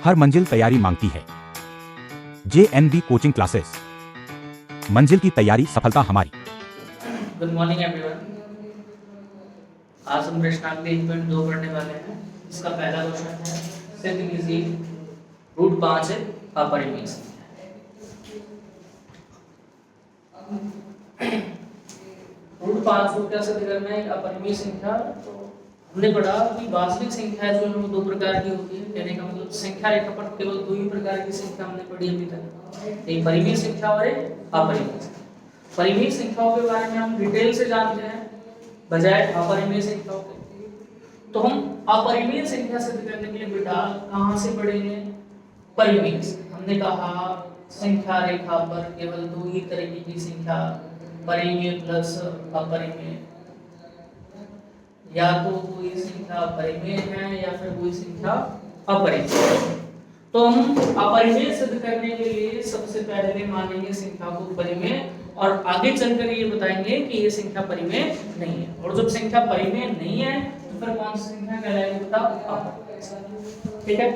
हर मंजिल तैयारी मांगती है। JNB कोचिंग क्लासेस, मंजिल की तैयारी, सफलता हमारी। Good morning everyone. आज हम प्रश्नावली 1.2 पढ़ने वाले हैं। इसका पहला क्वेश्चन है, सिद्ध कीजिए रूट 5 है अपरिमेय संख्या। रूट 5 को क्या सिद्ध करना है? अपरिमेय संख्या। तो हमने पढ़ा कि वास्तविक संख्या जो है वो दो प्रकार की होती है। कहने का मतलब संख्या रेखा पर केवल दो ही प्रकार की संख्या हमने पढ़ी अभी तक, एक परिमेय संख्या और एक अपरिमेय संख्या। परिमेय संख्याओं के बारे में हम डिटेल से जानते हैं बजाय अपरिमेय संख्याओं के। तो हम अपरिमेय संख्या सिद्ध करने के लिए बेटा कहां से पढ़ेंगे? परिमेय। हमने कहा संख्या रेखा पर केवल दो ही तरीके की संख्या, परिमेय प्लस अपरिमेय। या तो कोई संख्या परिमेय है या फिर कोई संख्या अपरिमेय। तो हम अपरिमेय सिद्ध करने के लिए सबसे पहले मानेंगे संख्या को परिमेय और आगे चलकर ये बताएंगे कि ये संख्या परिमेय नहीं है। और जब संख्या परिमेय नहीं है तो फिर कौन सी संख्या कहलाएगी बता? अपरिमेय। ठीक है,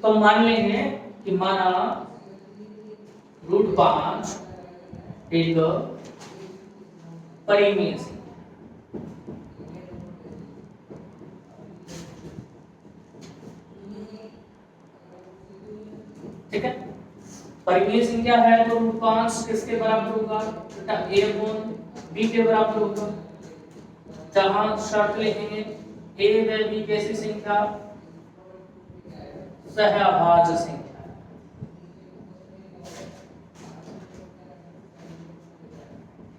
तो मान लेंगे कि माना रूट 5 एक परिमेय संख्या। ठीक है, परिमेय संख्या है तो रूट 5 किसके बराबर होगा बेटा? a/b के बराबर होगा। जहां शर्त लिखेंगे a व b कैसी संख्या? सहअभाज्य संख्या।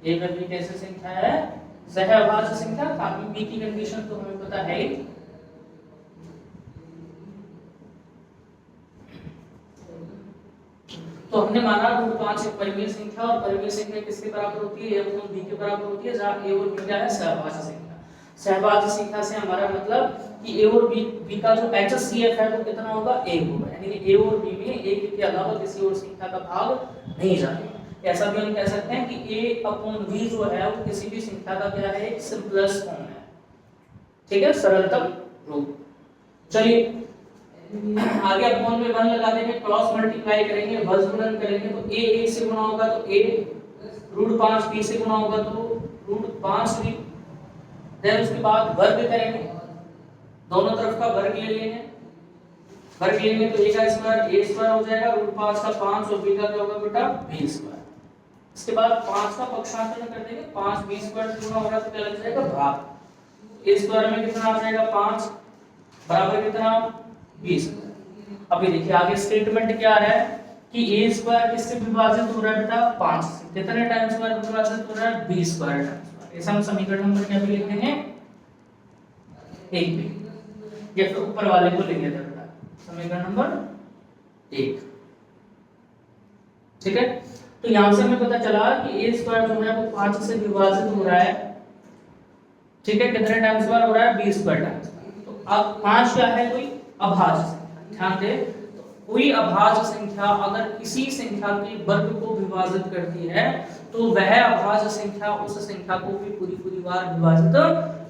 a व b कैसी संख्या है? सहअभाज्य संख्या। काफी b की कंडीशन तो हमें पता है ही। तो हमने माना रूट 5 एक परिमेय संख्या और परिमेय संख्या किसके बराबर होती है? a/b के बराबर होती है, जहां a और b क्या है? सहभाज्य संख्या। सहभाज्य संख्या से हमारा मतलब कि a और b का जो HCF है वो कितना होगा? a होगा। यानी कि a और b में एक के अलावा किसी और संख्या का भाग नहीं जाएगा। ऐसा भी हम कह सकते हैं कि a/b जो है वो किसी भी संख्या का क्या है? एक सिंपलेस्ट फॉर्म है। ठीक है, सरलतम रूप। चलिए आगे अपॉन में 1 लगा देंगे, क्रॉस मल्टीप्लाई करेंगे, वर्ग गुणन करेंगे तो a 1 से गुणा होगा तो a, रूट 5 b से गुणा होगा तो रूट 5b। देन उसके बाद वर्ग करेंगे, दोनों तरफ का वर्ग ले लेंगे। वर्ग लेंगे तो a का स्क्वायर a स्क्वायर हो जाएगा, रूट 5 का 5 और b का क्या होगा बेटा? b square. इसके बाद 5 का पक्षांतर कर देंगे, 5 b स्क्वायर से गुणा होगा तो क्या लग जाएगा? भाग। a स्क्वायर में कितना आ जाएगा? 5 बराबर कितना? 20। अभी देखिए आगे स्टेटमेंट क्या है कि a स्क्वायर किससे विभाजित हो रहा है बेटा? 5 से। कितने टाइम्स स्क्वायर विभाजित हो रहा है? 20 स्क्वायर टाइम्स। ऐसा हम समीकरण नंबर क्या भी लिख देंगे? 1 पे, या फिर ऊपर वाले को लिख देते बेटा समीकरण नंबर 1। ठीक है, तो यहां से हमें पता चला कि a स्क्वायर जो है वो 5 से विभाजित हो रहा है। ठीक है, कितने टाइम्स स्क्वायर हो रहा है? 20 स्क्वायर टाइम्स। तो अब 5 क्या है? कोई अभाज्य संख्या। ध्यान दे, तो कोई अभाज्य संख्या अगर किसी संख्या के वर्ग को विभाजित करती है तो वह अभाज्य संख्या उस संख्या को भी पूरी बार विभाजित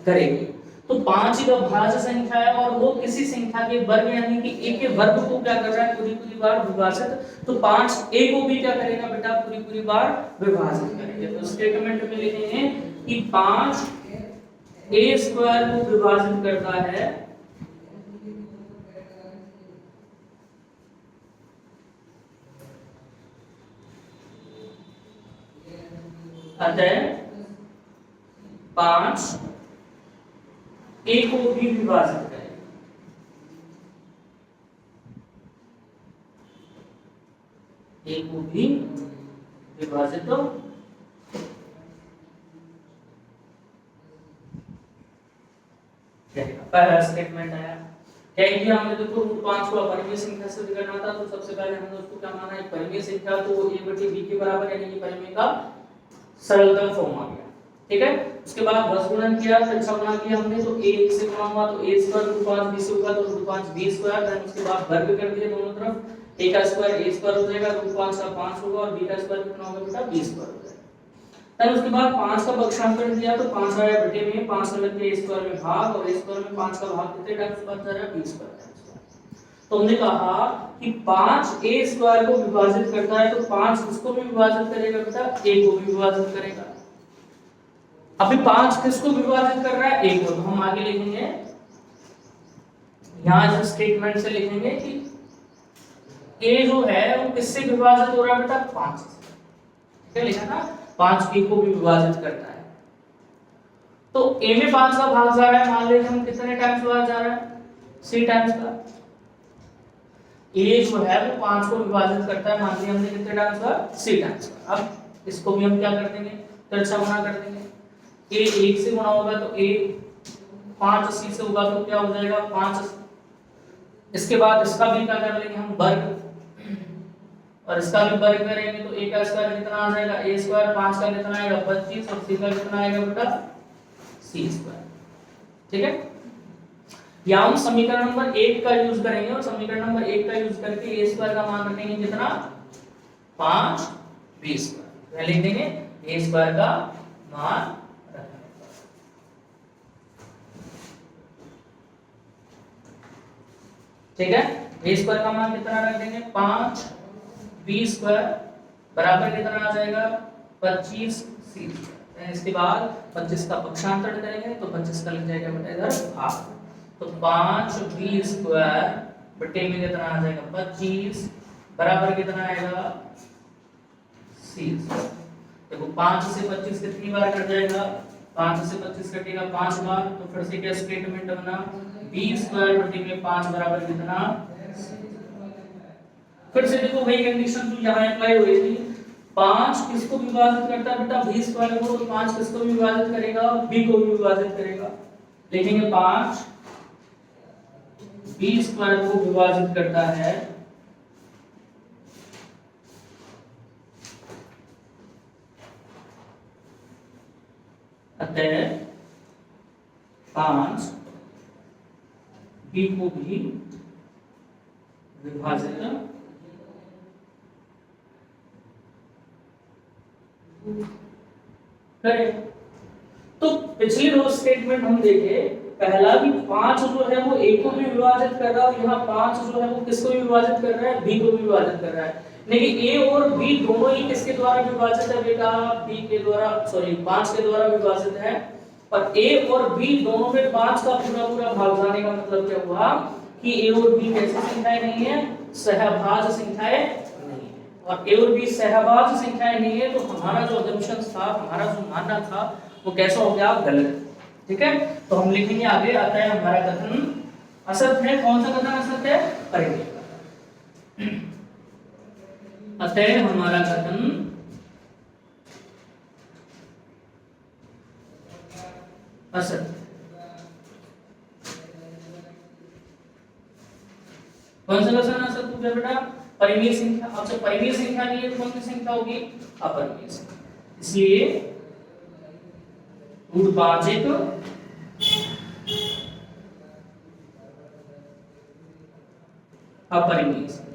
करेगी। तो 5 एक अभाज्य संख्या है और वो किसी संख्या के वर्ग यानी कि a के वर्ग को क्या कर रहा है? पूरी बार विभाजित। तो 5 a को भी क्या करेगा बेटा? पूरी बार विभाजित करेगा। तो स्टेटमेंट में लिखेंगे कि 5 a स्क्वायर को विभाजित करता है अतः 5 a को भी विभाजित करें। a को भी विभाजित करेगा। पहला स्टेटमेंट आया क्या किया हमने? देखो रूट 5 को अपरिमेय संख्या से करना था तो सबसे पहले हमने उसको क्या माना? एक परिमेय संख्या, तो a/b के बराबर यानी कि परिमेय का सरलतम फॉर्म आ गया। ठीक है, उसके बाद वर्ग गुणन किया, फिर गुणा किया हमने तो a 1 से गुणा हुआ तो a स्क्वायर रूट 5 b से होगा तो रूट 5 b स्क्वायर। देन उसके बाद वर्ग कर दिया दोनों तरफ, a का स्क्वायर a स्क्वायर हो जाएगा, रूट 5 का 5 होगा और b का स्क्वायर कितना होगा बेटा? b स्क्वायर हो जाएगा। फिर उसके बाद 5 का पक्षांतर दिया तो 5 आया बटे में 5 लग के a स्क्वायर में भाग और a स्क्वायर में 5 का भाग कितने टाइम्स बन जा रहा है? 20 बार। तो हमने कहा कि 5 a स्क्वायर को विभाजित करता है तो 5 किसको भी विभाजित करेगा बेटा, a को भी विभाजित करेगा। अभी 5 किसको विभाजित कर रहा है, a को, तो हम आगे लिखेंगे, यहां इस स्टेटमेंट से लिखेंगे कि a जो है वो किससे विभाजित हो रहा है बेटा, 5 से। ठीक है, लिखा ना, 5 a को भी विभाजित करता है। तो a में 5 का भाग जा रहा है, मान लीजिए हम कितने टाइम्स भाग जा रहा है, 3 टाइम्स का। a जो है वो 5 को विभाजित करता है, मान लीजिए हमने कितने टाइम्स का, 3 टाइम्स का। अब इसको भी हम क्या कर देंगे, तिरछा गुणा कर देंगे। a 1 से गुणा होगा तो a 5 80 से होगा तो क्या हो जाएगा, 5। इसके बाद इसका भी क्या कर लेंगे हम, वर्ग, और इसका भी वर्ग करेंगे तो a का स्क्वायर कितना आ जाएगा, a स्क्वायर, 5 का कितना आएगा 25, और c का कितना आएगा बेटा, c स्क्वायर। ठीक है, या हम समीकरण नंबर 1 का यूज करेंगे, और समीकरण नंबर 1 का यूज करके a स्क्वायर का मान रखेंगे कितना, 5 b स्क्वायर। लिख देंगे a स्क्वायर का मान रखेंगे। ठीक है, a स्क्वायर का मान कितना रख देंगे, 5 b स्क्वायर बराबर कितना आ जाएगा, 25 c स्क्वायर। इसके बाद 25 का पक्षांतर करेंगे तो 25 का लग जाएगा बेटा इधर भाग, तो 5 b स्क्वायर बटे में कितना आ जाएगा, 25 बराबर कितना आएगा, c स्क्वायर। देखो 5 से 25 कितनी बार कट जाएगा, 5 से 25 कटेगा 5 बार, तो फिर से क्या स्टेटमेंट बना, b स्क्वायर बटे में 5 बराबर कितना, फिर से देखो वही कंडीशन जो यहाँ अप्लाई हुई थी, 5 किसको विभाजित करता है बेटा, b स्क्वायर को, तो 5 किसको विभाजित करेगा, b को भी विभाजित करेगा। लिखेंगे 5 b स्क्वायर को विभाजित करता है अतः 5 b को भी विभाजित करें। तो पिछली दो स्टेटमेंट हम देखे, पहला कि 5 जो है वो a को भी विभाजित कर रहा है, और यहाँ 5 जो है वो किसको भी विभाजित कर रहा है, b को भी विभाजित कर रहा है। लेकिन a और b दोनों ही किसके द्वारा विभाजित है बेटा, b के द्वारा, सॉरी 5 के द्वारा विभाजित है। और a और b दोनों में 5 का पूरा पूरा भाग जाने का मतलब क्या हुआ कि a और b कैसी संख्याएं नहीं है, सहभाज्य संख्याएं नहीं है। और a और b सहभाज्य संख्याएं नहीं है, तो हमारा जो अजम्पशन था, हमारा जो मानना था वो कैसा हो गया, गलत। ठीक है, तो हम लिखेंगे आगे, आता है हमारा कथन असत्य है। कौन सा कथन असत्य है, पढ़ेंगे। अतः हमारा कथन असत्य। कौन सा कथन असत्य हो गया बेटा, परिमेय संख्या। अब जब परिमेय संख्या नहीं है तो कौन सी संख्या होगी, अपरिमेय संख्या। इसलिए रूट एक अपरिमेय संख्या।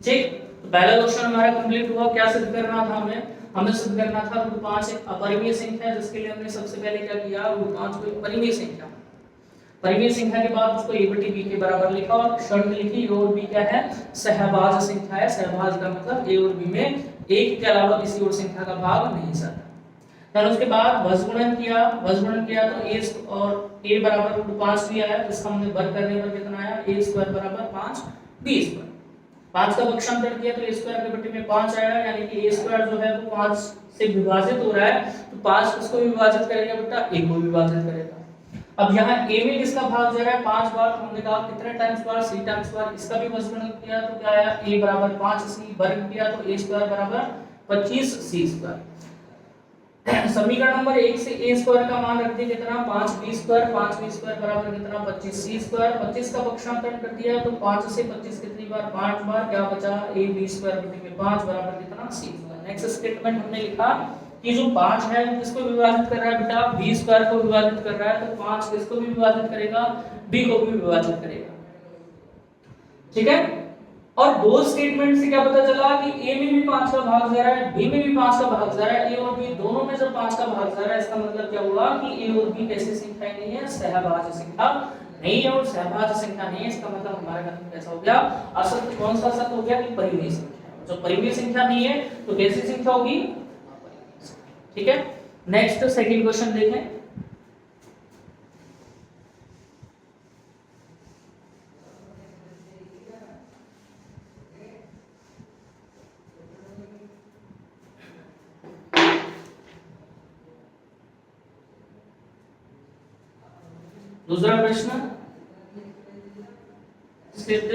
ठीक, तो पहला क्वेश्चन हमारा कंप्लीट हुआ। क्या सिद्ध करना था हमें सिद्ध करना था रूट 5 एक अपरिमेय संख्या है, जिसके लिए हमने सबसे पहले क्या किया, रूट 5 को एक परिमेय संख्या, परिमेय संख्या के बाद उसको a बटे b के बराबर लिखा और शर्त लिखी, a और b क्या है, सहभाज्य संख्या है। सहभाज्य का मतलब a और b में एक के अलावा किसी और संख्या का भाग नहीं जाता। फिर उसके बाद भजगुणन किया तो a और a बराबर रूट 5 दिया है, जिसका हमने वर्ग करने पर कितना आया, a स्क्वायर बराबर 5 b स्क्वायर। 5 का पक्षांतर किया तो a स्क्वायर के बटे में 5 आया, यानी कि a स्क्वायर जो है वो 5 से विभाजित हो रहा है, तो 5 किसको विभाजित करेगा बेटा, a को विभाजित करेगा। अब यहाँ a में किसका भाग जा रहा है, 5 बार, तो हमने कहा कितने टाइम्स बार, c टाइम्स बार। इसका भी भजगुणन किया तो क्या आया, a बराबर 5c, वर्ग किया तो a स्क्वायर बराबर 25c स्क्वायर। समीकरण नंबर 1 से a स्क्वायर का मान रख दिया कितना, 5b स्क्वायर, 5b स्क्वायर बराबर कितना, 25c स्क्वायर। 25 का पक्षांतर कर दिया तो 5 से 25 कितनी बार, 5 बार, क्या बचा, ab स्क्वायर बटे में 5 बराबर कितना, c स्क्वायर। नेक्स्ट स्टेटमेंट हमने लिखा कि जो 5 है वो किसको विभाजित कर रहा है बेटा, b स्क्वायर को विभाजित कर रहा है, तो 5 किसको भी विभाजित करेगा, b को भी विभाजित करेगा। ठीक है, और दो स्टेटमेंट से क्या पता चला कि ए में भी 5 का भाग जा रहा है, बी में भी 5 का भाग जा रहा है। ए और बी दोनों में जब 5 का भाग जा रहा है, इसका मतलब क्या हुआ कि ए और बी कैसी संख्या नहीं है, सहभाज्य संख्या नहीं है। और सहभाज्य संख्या नहीं है, इसका मतलब हमारा कथन कैसा हो गया, असत्य। कौन सा असत्य हो गया कि परिमेय संख्या। जो परिमेय संख्या नहीं है तो कैसी संख्या होगी, ठीक है। नेक्स्ट सेकंड क्वेश्चन देखें। दूसरा प्रश्न, सिद्ध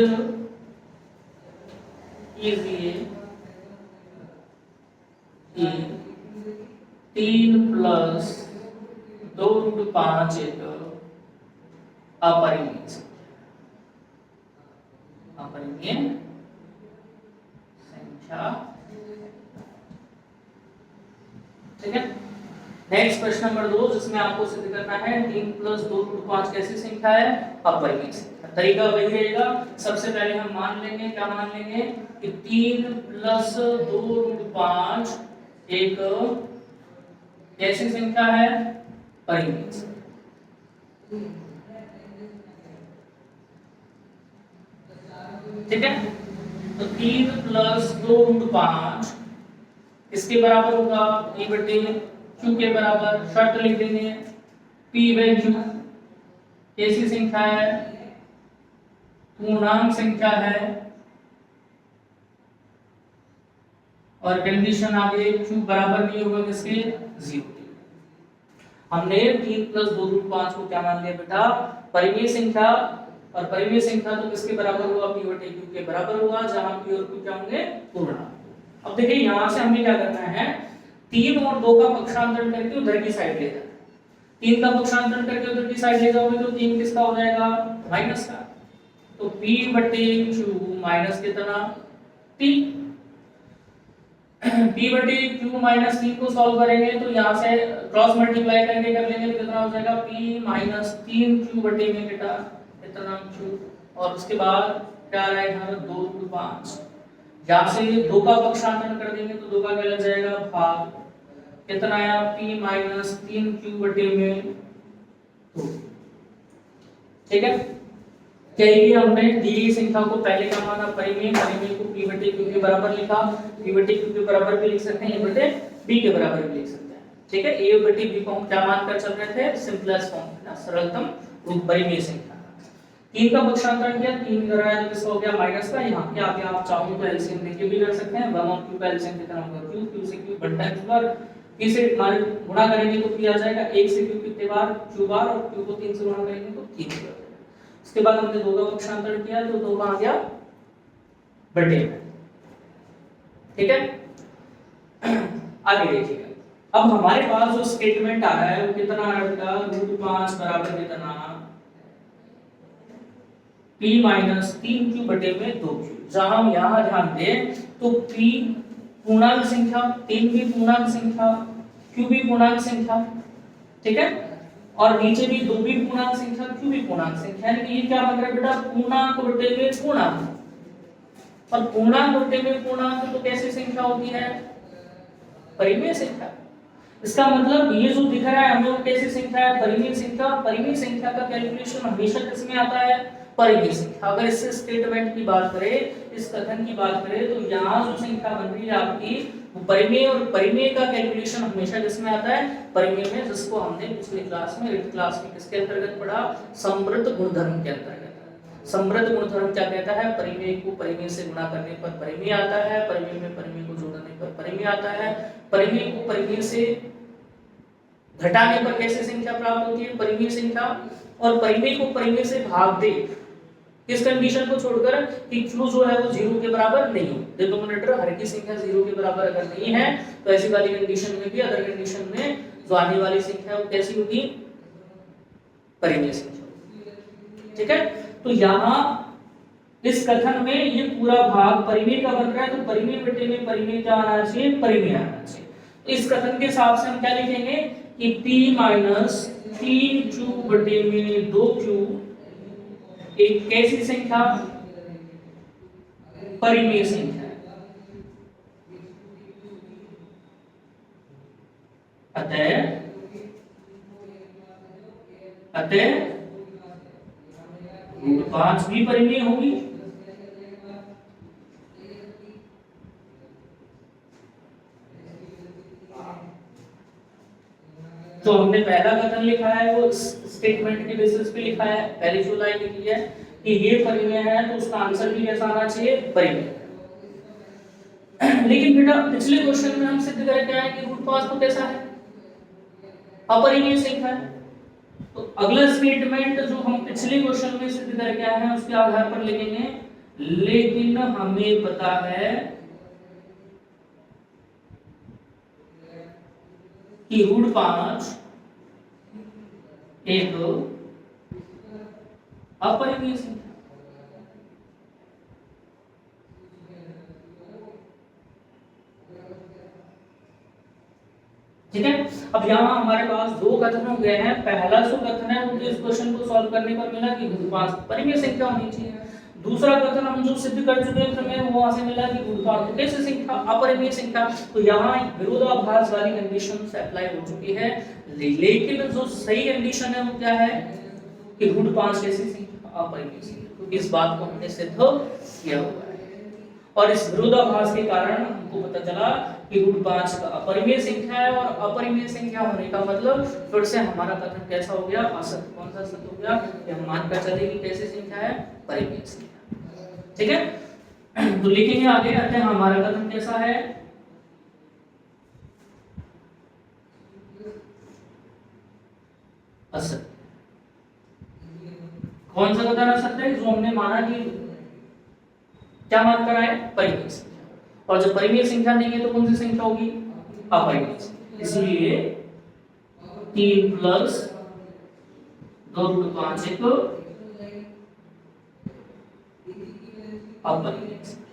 कीजिए कि 3 + 2√5 एक अपरिमेय संख्या, ठीक है। नेक्स्ट प्रश्न नंबर 2, जिसमें आपको सिद्ध करना है 3 + 2√5 कैसी संख्या है, अपरिमेय संख्या। तरीका वही रहेगा। सबसे पहले हम मान लेंगे, क्या मान लेंगे कि 3 + 2√5 एक कैसी संख्या है, परिमेय संख्या, ठीक है। तो 3 + 2√5 इसके बराबर होगा P/Q के बराबर, शर्त लिख देंगे P/Q कैसी संख्या है, पूर्णांक संख्या है। और कंडीशन आगे Q बराबर नहीं होगा किसके, 0। हमने 3 + 2√5 को क्या मान लिया बेटा, परिमेय संख्या। और परिमेय संख्या तो किसके बराबर हुआ, P/Q के बराबर हुआ, जहां P और Q क्या होंगे, पूर्णांक। अब देखिए यहां से हमें क्या करना है, 3 और 2 का पक्षांतरण करके उधर की साइड ले जाना है। 3 का पक्षांतरण करके उधर की साइड ले जाओगे तो 3 किसका हो जाएगा, माइनस का। तो P/Q माइनस कितना, 3। P/Q माइनस 3 को सॉल्व करेंगे तो यहाँ से क्रॉस मल्टीप्लाई करके कर लेंगे तो कितना हो जाएगा, P माइनस 3Q बटे में कितना Q। और उसके बाद क्या आ रहा है यहाँ 2/5। यहाँ से 2 का पक्षांतरण कर देंगे तो 2 का क्या लग जाएगा, भाग। कितना आया, P माइनस 3Q बटे में 2, ठीक है। कहीं हमने दी गई संख्या को पहले क्या माना, परिमेय। परिमेय को P/Q के बराबर लिखा, P/Q के बराबर भी लिख सकते हैं, A/B के बराबर भी लिख सकते हैं, ठीक है। A/B को हम क्या मानकर चल रहे थे, सिंपलेस्ट फॉर्म, ना सरलतम रूप परिमेय संख्या। 3 का पक्षांतरण किया, 3 कर रहा है तो किसका हो गया, माइनस का। यहाँ पे आके आप चाहो तो एलसीएम लेके भी कर सकते हैं। 1/Q का एलसीएम कितना होगा, Q से Q बनता है Q बार। P से गुणा करेंगे तो P आ जाएगा, 1 से Q कितने बार, Q बार। और Q को 3 से गुणा करेंगे तो 3 बार। उसके बाद हमने 2 का पक्षांतरण किया तो 2 आ गया बटे में, ठीक है। आगे देखिएगा, अब हमारे पास जो स्टेटमेंट आ रहा है वो कितना आ रहा है, √5 बराबर कितना, P माइनस 3Q बटे में 2Q। जहां हम यहाँ ध्यान दें तो P पूर्णांक संख्या, 3 भी पूर्णांक संख्या, Q भी पूर्णांक संख्या, ठीक है। और नीचे भी 2 भी पूर्णांक संख्या, Q भी पूर्णांक संख्या। यानी कि ये क्या बन रहा है बेटा, पूर्णांक बटे में पूर्णांक। और पूर्णांक बटे में पूर्णांक तो कैसी संख्या होती है, परिमेय संख्या। इसका मतलब ये जो दिख रहा है हमें वो कैसी संख्या है, परिमेय संख्या। परिमेय संख्या का कैलकुलेशन हमेशा किसमें आता है, परिमेय संख्या। अगर इस स्टेटमेंट की बात करें, इस कथन की बात करें तो यहाँ जो संख्या बन रही है आपकी वो परिमेय। और परिमेय का कैलकुलेशन हमेशा किसमें आता है, परिमेय में, जिसको हमने पिछली क्लास में, 8th क्लास में किसके अंतर्गत पढ़ा, समृद्ध गुणधर्म के अंतर्गत। समृद्ध गुणधर्म क्या कहता है, परिमेय को परिमेय से गुणा करने पर परिमेय आता है, परिमेय में परिमेय को जोड़ने पर परिमेय आता है, परिमेय को परिमेय से घटाने पर कैसी संख्या प्राप्त होती है, परिमेय संख्या। और परिमेय को परिमेय से भाग दे, किस कंडीशन को छोड़कर कि Q जो है वो 0 के बराबर नहीं हो। डिनोमिनेटर हर की संख्या 0 के बराबर अगर नहीं है तो ऐसी वाली कंडीशन में भी, अदर कंडीशन में जो आने वाली संख्या वो कैसी होगी, परिमेय संख्या, ठीक है। तो यहाँ इस कथन में ये पूरा भाग परिमेय का बन रहा है, तो परिमेय बटे में परिमेय क्या आना चाहिए, परिमेय आना चाहिए। तो इस कथन के हिसाब से हम क्या लिखेंगे कि P माइनस 3Q बटे में 2Q एक कैसी संख्या, परिमेय संख्या है। अतः √5 भी परिमेय होगी। तो हमने पहला कथन लिखा है वो स्टेटमेंट के बेसिस पे लिखा है, पहली जो लाइन लिखी है कि ये परिमेय है, तो उसका आंसर भी कैसा आना चाहिए, परिमेय। लेकिन बेटा पिछले क्वेश्चन में हम सिद्ध करके आए कि √5 तो कैसा है, अपरिमेय संख्या है। तो अगला स्टेटमेंट जो हम पिछले क्वेश्चन में सिद्ध करके आए हैं उसके आधार पर लिखेंगे, लेकिन हमें पता है कि √5 एक अपरिमेय संख्या। ठीक है, अब यहाँ हमारे पास दो कथन हो गए हैं। पहला जो कथन है मुझे इस क्वेश्चन को सॉल्व करने पर मिला कि √5 परिमेय संख्या होनी चाहिए। दूसरा कथन हम जो सिद्ध कर चुके हैं हमें वहां से मिला कि √5 तो कैसे संख्या, अपरिमेय संख्या। तो यहाँ विरोधाभास वाली कंडीशन से अप्लाई हो चुकी है, लेकिन जो सही कंडीशन है वो क्या है कि √5 कैसी संख्या, अपरिमेय संख्या। तो इस बात को हमने सिद्ध किया हुआ है और इस विरोधाभास के कारण हमको पता चला कि √5 का अपरिमेय संख्या है। और अपरिमेय संख्या होने का मतलब फिर से हमारा कथन कैसा हो गया, असत्य। कौन सा सत्य हो गया, कि हम मान कर चले कि कैसी संख्या है, परिमेय संख्या। ठीक है, तो लिखेंगे आगे, अतः हमारा कथन कैसा है, असत्य। कौन सा कथन असत्य है, जो हमने माना कि क्या मान कर आए, परिमेय संख्या। और जब परिमेय संख्या नहीं है तो कौन सी संख्या होगी, अपरिमेय संख्या। इसलिए 3 + 2√5 एक अपरिमेय संख्या।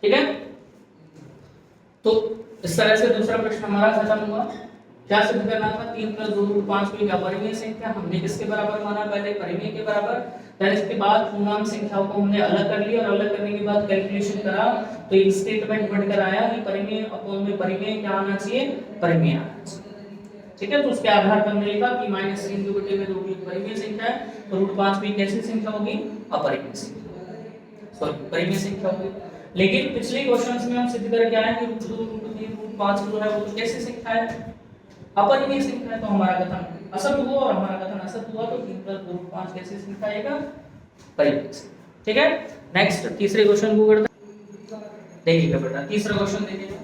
ठीक है, तो इस तरह से दूसरा प्रश्न हमारा खत्म हुआ। क्या सिद्ध करना था, 3 + 2√5 को अपरिमेय संख्या। हमने किसके बराबर माना, पहले परिमेय के बराबर। फिर इसके बाद पूर्णांक संख्याओं को हमने अलग कर लिया और अलग करने के बाद कैलकुलेशन करा तो एक स्टेटमेंट बनकर आया कि परिमेय अपॉन में परिमेय क्या आना चाहिए, परिमेय आना चाहिए। ठीक है, तो उसके आधार पर हमने लिखा कि -3/2 की परिमेय संख्या है, तो √5 भी कैसी संख्या होगी, अपरिमेय संख्या, सॉरी परिमेय संख्या होगी। लेकिन पिछले क्वेश्चंस में हम सिद्ध करके आए कि √2, √3, √5 जो है वो कैसी संख्या है, अपरिमेय संख्या है। तो हमारा कथन असत्य हुआ और हमारा कथन असत्य हुआ, तो 3 + 2√5 कैसी संख्या आएगा, परिमेय संख्या। ठीक है, नेक्स्ट तीसरे क्वेश्चन को करते हैं। देखिएगा बेटा, तीसरा क्वेश्चन देखिएगा,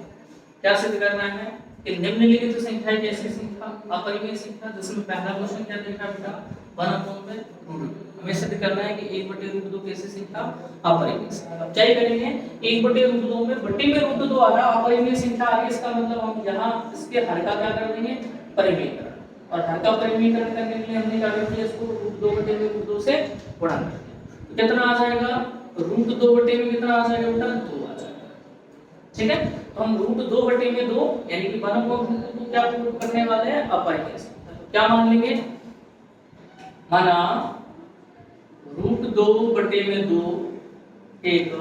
क्या सिद्ध करना है कि निम्नलिखित संख्या एक ऐसी संख्या, अपरिमेय संख्या, जिसमें पहला क्वेश्चन क्या देखा बेटा, 1/√2। हमें सिद्ध करना है कि 1/√2 कैसी संख्या, अपरिमेय संख्या। अब क्या करेंगे, 1/√2 में बट्टे में √2 आ रहा, अपरिमेय संख्या आ रही, इसका मतलब हम यहाँ इसके हर का क्या कर देंगे, परिमेयकरण। और हर का परिमेयकरण करने के लिए हमने क्या कर दिया, इसको √2/√2 से गुणा कर दिया। तो कितना आ जाएगा, √2 में कितना आ जाएगा बेटा, 2 आ जाएगा। ठीक है, तो हम √2/2 यानी कि 1/√2 क्या प्रूव करने वाले हैं, अपरिमेय संख्या। तो क्या मान लेंगे, माना √2/2 एक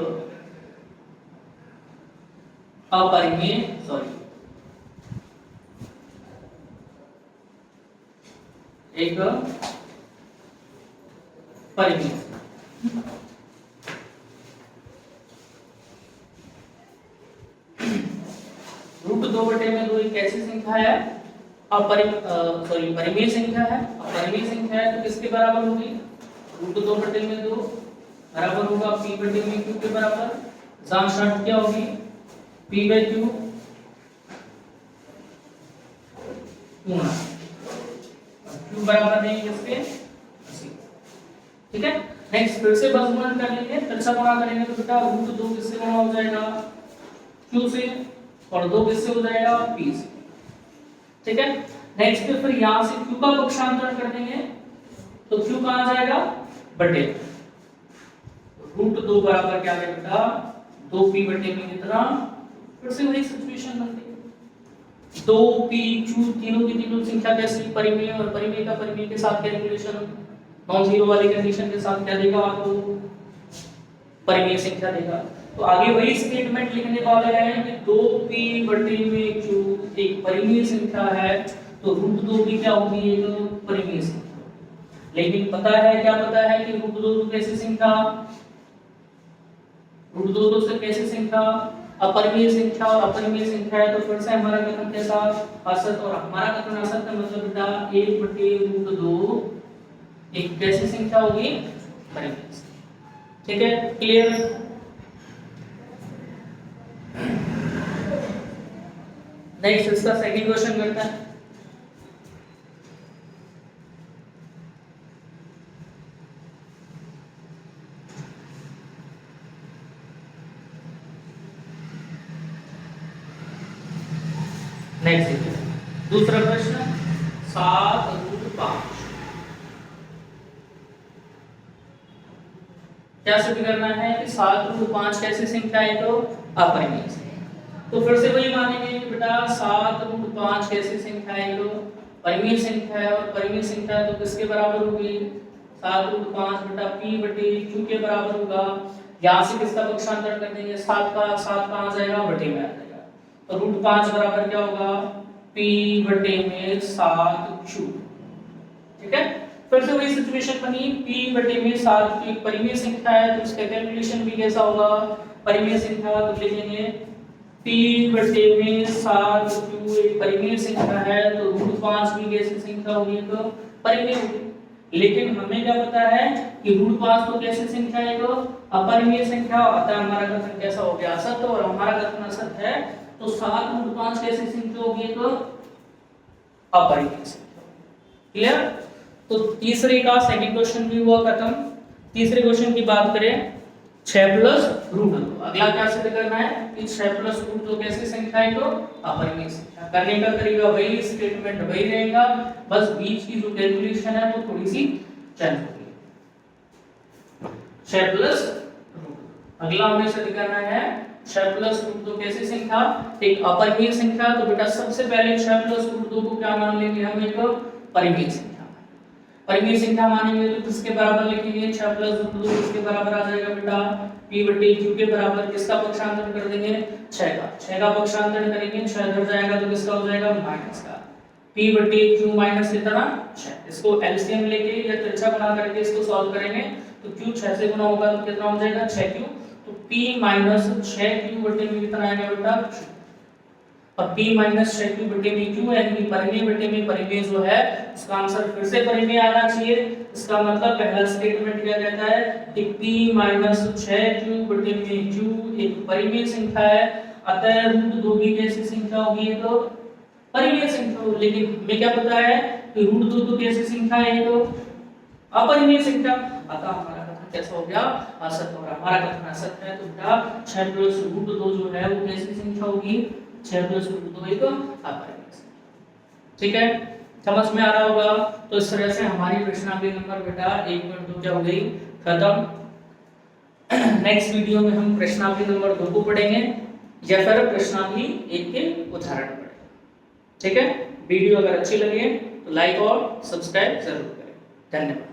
अपरिमेय, सॉरी एक परिमेय। √2/2 एक ऐसी संख्या है, परिमेय संख्या है। परिमेय संख्या है तो किसके बराबर होगी, √2/2 बराबर होगा p/q के बराबर। जहां शर्त क्या होगी, p/q पूर्ण, q बराबर नहीं किसके, ठीक है। नेक्स्ट फिर से बस गुणन कर लेंगे, फिर से गुणा करेंगे तो बेटा √2 किससे गुणा हो जाएगा, q से, और 2 किससे हो जाएगा, p से। ठीक है, नेक्स्ट फिर यहां से q का पक्षांतरण कर देंगे तो q कहां जाएगा, बटे √2 बराबर क्या है बेटा, 2p/में कितना, फिर से वही सिचुएशन बनती है। 2 p q तीनों की तीनों संख्या कैसी, परिमेय, और परिमेय का परिमेय के साथ कैलकुलेशन नॉन जीरो वाली कंडीशन के साथ क्या देगा आपको, परिमेय संख्या देगा। तो आगे वही स्टेटमेंट लिखने वाले हैं कि 2p बटे में q एक परिमेय संख्या है, तो √2 भी क्या होगी, एक परिमेय संख्या। लेकिन पता है, क्या पता है कि √2 तो कैसी संख्या, √2 तो से कैसी संख्या, अपरिमेय संख्या, और अपरिमेय संख्या है तो फिर से हमारा कथन कैसा, असत, और हमारा कथन असत का मतलब बेटा 1 बटे √2 एक कैसी संख्या होगी, परिमेय संख्या। ठीक है, क्लियर। नेक्स्ट इसका सेकंड क्वेश्चन करते हैं। नेक्स्ट दूसरा प्रश्न 7√5 क्या सिद्ध करना है कि 7√5 कैसी संख्या है, तो अपरिमेय संख्या। तो फिर से वही मानेंगे कि बेटा 7√5 कैसी संख्या है, तो परिमेय संख्या है, और परिमेय संख्या है तो किसके बराबर होगी, 7√5 बेटा p बटे q के बराबर होगा। यहाँ से किसका पक्षांतर कर देंगे, 7 कहाँ जाएगा, बटे में आ जाएगा, तो √5 बराबर क्या होगा, p बटे में 7q। ठीक है, फिर से वही सिचुएशन बनी, p बटे में 7 एक परिमेय संख्या है, तो इसका कैलकुलेशन भी कैसा होगा, परिमेय संख्या, तो लिखेंगे p बटे में 7q एक परिमेय संख्या है, तो √5 भी कैसी संख्या होगी, तो परिमेय होगी। लेकिन हमें क्या पता है कि √5 तो कैसी संख्या है, तो अपरिमेय संख्या, अतः हमारा कथन कैसा हो गया, असत, और हमारा कथन असत है, तो 7√5 कैसी संख्या होगी, तो अपरिमेय संख्या। क्लियर। तो तीसरे का सेकंड क्वेश्चन भी हुआ खत्म। तीसरे क्वेश्चन की बात करें 6 प्लस √2। अगला क्या सिद्ध करना है कि 6 प्लस √2 कैसी संख्या है, तो अपरिमेय संख्या। करने का तरीका वही, स्टेटमेंट वही रहेगा, बस बीच की जो कैलकुलेशन है वो थोड़ी सी चेंज होगी। 6 प्लस √2 अगला हमें सिद्ध करना है 6 प्लस √2 कैसी संख्या, एक अपरिमेय संख्या। तो बेटा सबसे पहले 6 प्लस √2 को क्या मान लेंगे हम, एक परिमेय संख्या। परिमेय संख्या मानेंगे तो किसके बराबर लिखेंगे, 6 प्लस √2 किसके बराबर आ जाएगा बेटा, p बटे q के बराबर। किसका पक्षांतर कर देंगे, 6 का पक्षांतर करेंगे, 6 इधर जाएगा तो किसका हो जाएगा, माइनस का। p बटे q माइनस कितना, 6। इसको एलसीएम लेके या तिरछा बना करके इसको सॉल्व करेंगे, तो q 6 से गुना होगा तो कितना हो जाएगा, 6q। तो p माइनस 6q बटे में कितना आएगा बेटा, q। और p माइनस 6q बटे में q, यानी परिमेय बटे में परिमेय जो है उसका आंसर फिर से परिमेय आना चाहिए। इसका मतलब पहला स्टेटमेंट क्या कहता है कि p माइनस 6q बटे में q एक परिमेय संख्या है, अतः √2 भी कैसी संख्या होगी, तो परिमेय संख्या होगी। लेकिन हमें क्या पता है कि √2 तो कैसी संख्या है, तो अपरिमेय संख्या, अतः हमारा कथन कैसा हो गया, असत। और हमारा कथन असत है, तो बेटा 6 प्लस √2 जो है वो कैसी संख्या होगी, 6 प्लस √2 एक अपरिमेय संख्या। ठीक है, समझ में आ रहा होगा। तो इस तरह से हमारी प्रश्नावली नंबर बेटा 1.2 क्या हो गई, खत्म। नेक्स्ट वीडियो में हम प्रश्नावली नंबर 2 को पढ़ेंगे, या फिर प्रश्नावली 1 के उदाहरण पढ़ेंगे। ठीक है, वीडियो अगर अच्छी लगे तो लाइक और सब्सक्राइब जरूर करें। धन्यवाद।